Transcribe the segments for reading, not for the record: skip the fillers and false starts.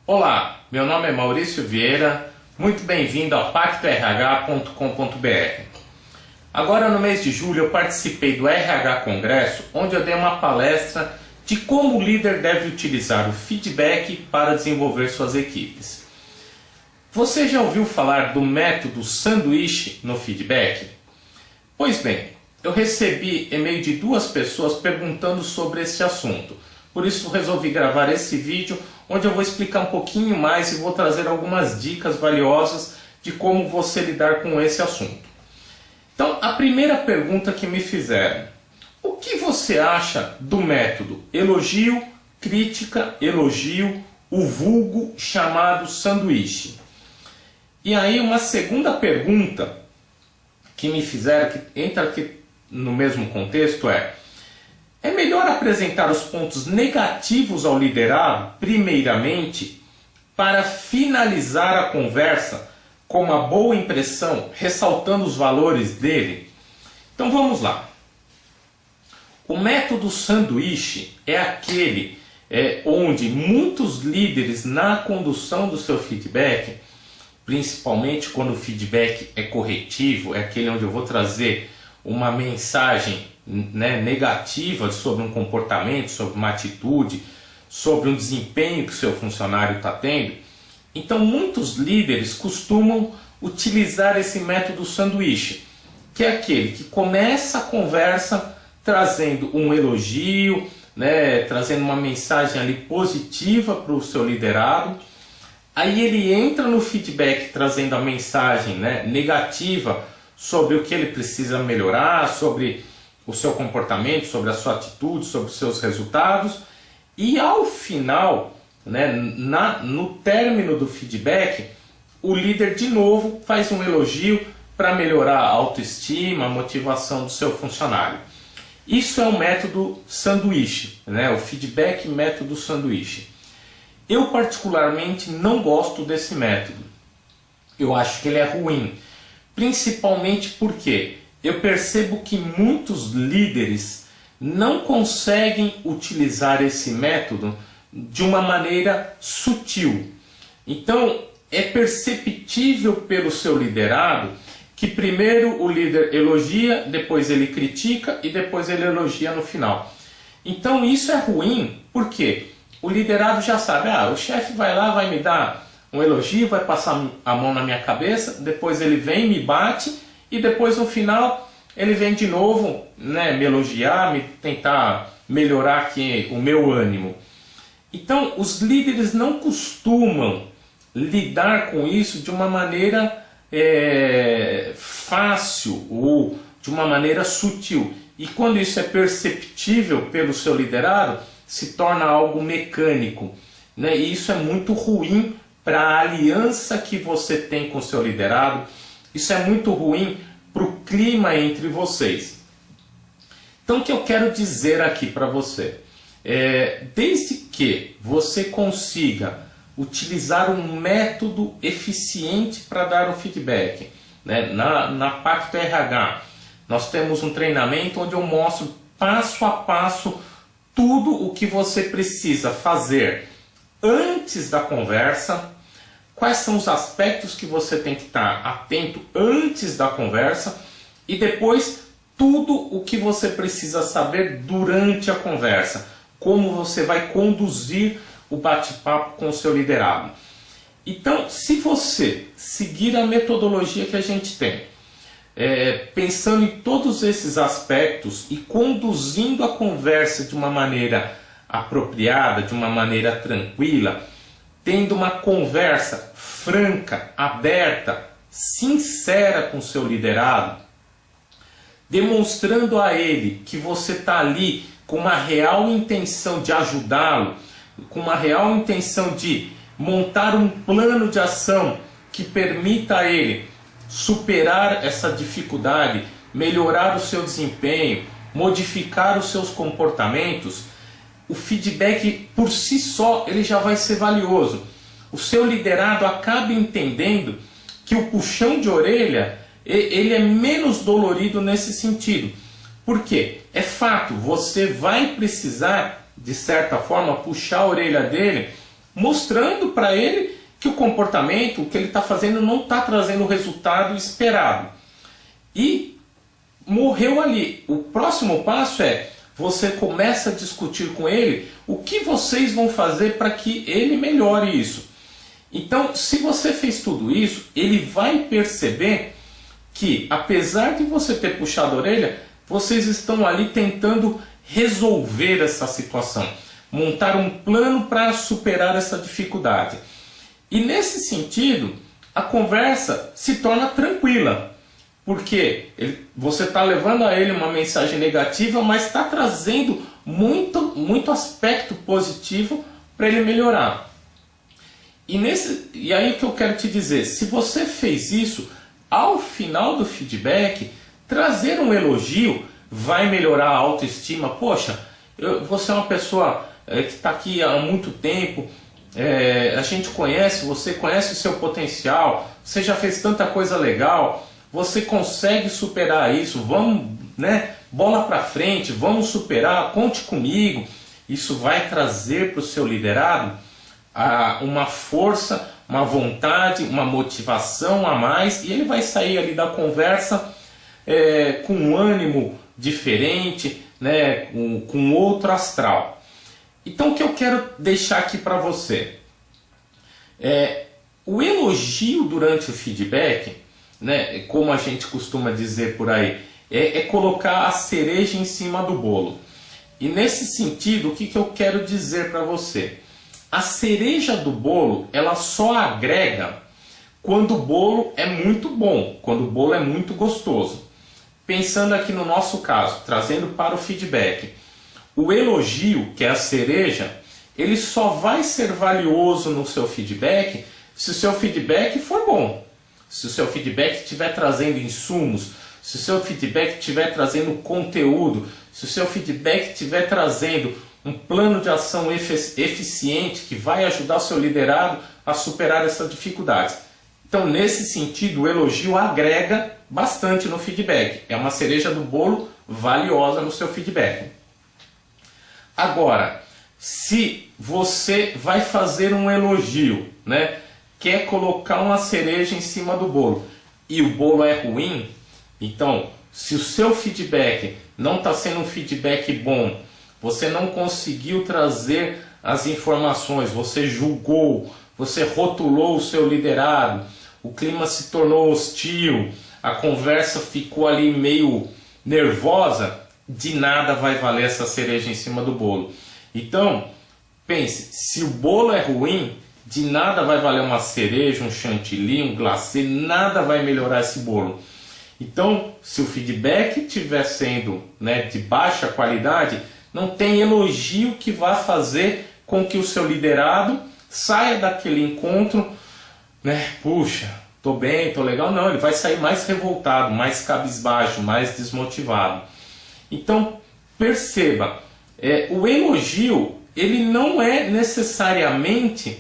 Olá, meu nome é Maurício Vieira, muito bem-vindo ao pactorh.com.br. Agora no mês de julho eu participei do RH Congresso, onde eu dei uma palestra de como o líder deve utilizar o feedback para desenvolver suas equipes. Você já ouviu falar do método sanduíche no feedback? Pois bem, eu recebi e-mail de 2 pessoas perguntando sobre esse assunto. Por isso resolvi gravar esse vídeo onde eu vou explicar um pouquinho mais e vou trazer algumas dicas valiosas de como você lidar com esse assunto. Então, a primeira pergunta que me fizeram: o que você acha do método elogio, crítica, elogio, o vulgo chamado sanduíche? E aí uma segunda pergunta que me fizeram, que entra aqui no mesmo contexto, é melhor apresentar os pontos negativos ao liderado, primeiramente, para finalizar a conversa com uma boa impressão, ressaltando os valores dele? Então vamos lá. O método sanduíche é aquele onde muitos líderes, na condução do seu feedback, principalmente quando o feedback é corretivo, é aquele onde eu vou trazer uma mensagem negativa sobre um comportamento, sobre uma atitude, sobre um desempenho que o seu funcionário está tendo. Então muitos líderes costumam utilizar esse método sanduíche, que é aquele que começa a conversa trazendo um elogio, trazendo uma mensagem ali positiva para o seu liderado. Aí ele entra no feedback trazendo a mensagem negativa sobre o que ele precisa melhorar, sobre o seu comportamento, sobre a sua atitude, sobre os seus resultados. E ao final, no término do feedback, o líder de novo faz um elogio para melhorar a autoestima, a motivação do seu funcionário. Isso é o método sanduíche, o feedback método sanduíche. Eu particularmente não gosto desse método. Eu acho que ele é ruim. Principalmente porque eu percebo que muitos líderes não conseguem utilizar esse método de uma maneira sutil. Então é perceptível pelo seu liderado que primeiro o líder elogia, depois ele critica e depois ele elogia no final. Então isso é ruim porque o liderado já sabe, o chefe vai lá, vai me dar um elogio, vai passar a mão na minha cabeça, depois ele vem, me bate e depois no final ele vem de novo me elogiar, me tentar melhorar aqui o meu ânimo. Então os líderes não costumam lidar com isso de uma maneira fácil ou de uma maneira sutil. E quando isso é perceptível pelo seu liderado, se torna algo mecânico. E isso é muito ruim para a aliança que você tem com o seu liderado. Isso é muito ruim para o clima entre vocês. Então o que eu quero dizer aqui para você? Desde que você consiga utilizar um método eficiente para dar o feedback. Na Pacto RH nós temos um treinamento onde eu mostro passo a passo tudo o que você precisa fazer antes da conversa, quais são os aspectos que você tem que estar atento antes da conversa e depois tudo o que você precisa saber durante a conversa, como você vai conduzir o bate-papo com o seu liderado. Então, se você seguir a metodologia que a gente tem, pensando em todos esses aspectos e conduzindo a conversa de uma maneira apropriada, de uma maneira tranquila, tendo uma conversa franca, aberta, sincera com o seu liderado, demonstrando a ele que você está ali com uma real intenção de ajudá-lo, com uma real intenção de montar um plano de ação que permita a ele superar essa dificuldade, melhorar o seu desempenho, modificar os seus comportamentos, o feedback por si só ele já vai ser valioso. O seu liderado acaba entendendo que o puxão de orelha ele é menos dolorido nesse sentido. Por quê? É fato, você vai precisar, de certa forma, puxar a orelha dele mostrando para ele que o comportamento, o que ele está fazendo, não está trazendo o resultado esperado. E morreu ali. O próximo passo é, você começa a discutir com ele o que vocês vão fazer para que ele melhore isso. Então, se você fez tudo isso, ele vai perceber que, apesar de você ter puxado a orelha, vocês estão ali tentando resolver essa situação, montar um plano para superar essa dificuldade. E nesse sentido, a conversa se torna tranquila, porque você está levando a ele uma mensagem negativa, mas está trazendo muito aspecto positivo para ele melhorar. E aí o que eu quero te dizer, se você fez isso, ao final do feedback, trazer um elogio vai melhorar a autoestima. Poxa, você é uma pessoa que está aqui há muito tempo, a gente conhece, você conhece o seu potencial, você já fez tanta coisa legal, você consegue superar isso, vamos, né, bola para frente, vamos superar, conte comigo. Isso vai trazer para o seu liderado uma força, uma vontade, uma motivação a mais, e ele vai sair ali da conversa com um ânimo diferente, né, com outro astral. Então o que eu quero deixar aqui para você o elogio durante o feedback, né, como a gente costuma dizer por aí, é colocar a cereja em cima do bolo. E nesse sentido, o que eu quero dizer para você? A cereja do bolo, ela só agrega quando o bolo é muito bom, quando o bolo é muito gostoso. Pensando aqui no nosso caso, trazendo para o feedback, o elogio, que é a cereja, ele só vai ser valioso no seu feedback se o seu feedback for bom. Se o seu feedback estiver trazendo insumos, se o seu feedback estiver trazendo conteúdo, se o seu feedback estiver trazendo um plano de ação eficiente que vai ajudar o seu liderado a superar essas dificuldades. Então, nesse sentido, o elogio agrega bastante no feedback. É uma cereja do bolo valiosa no seu feedback. Agora, se você vai fazer um elogio, né, quer colocar uma cereja em cima do bolo e o bolo é ruim, então, se o seu feedback não está sendo um feedback bom, você não conseguiu trazer as informações, você julgou, você rotulou o seu liderado, o clima se tornou hostil, a conversa ficou ali meio nervosa, de nada vai valer essa cereja em cima do bolo. Então, pense, se o bolo é ruim, de nada vai valer uma cereja, um chantilly, um glacê, nada vai melhorar esse bolo. Então, se o feedback estiver sendo, né, de baixa qualidade, não tem elogio que vá fazer com que o seu liderado saia daquele encontro, né, puxa, tô bem, tô legal. Não, ele vai sair mais revoltado, mais cabisbaixo, mais desmotivado. Então, perceba, o elogio, ele não é necessariamente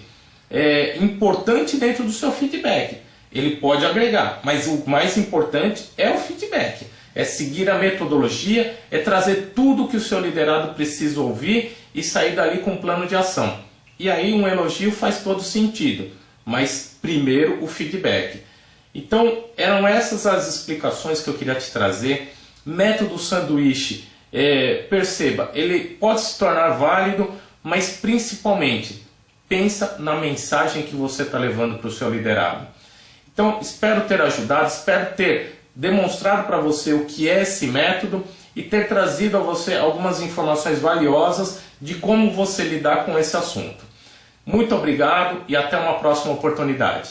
importante dentro do seu feedback. Ele pode agregar, mas o mais importante é o feedback. É seguir a metodologia, é trazer tudo o que o seu liderado precisa ouvir e sair dali com um plano de ação. E aí um elogio faz todo sentido, mas primeiro o feedback. Então eram essas as explicações que eu queria te trazer. Método sanduíche, perceba, ele pode se tornar válido, mas principalmente pensa na mensagem que você está levando para o seu liderado. Então espero ter ajudado, espero ter demonstrado para você o que é esse método e ter trazido a você algumas informações valiosas de como você lidar com esse assunto. Muito obrigado e até uma próxima oportunidade.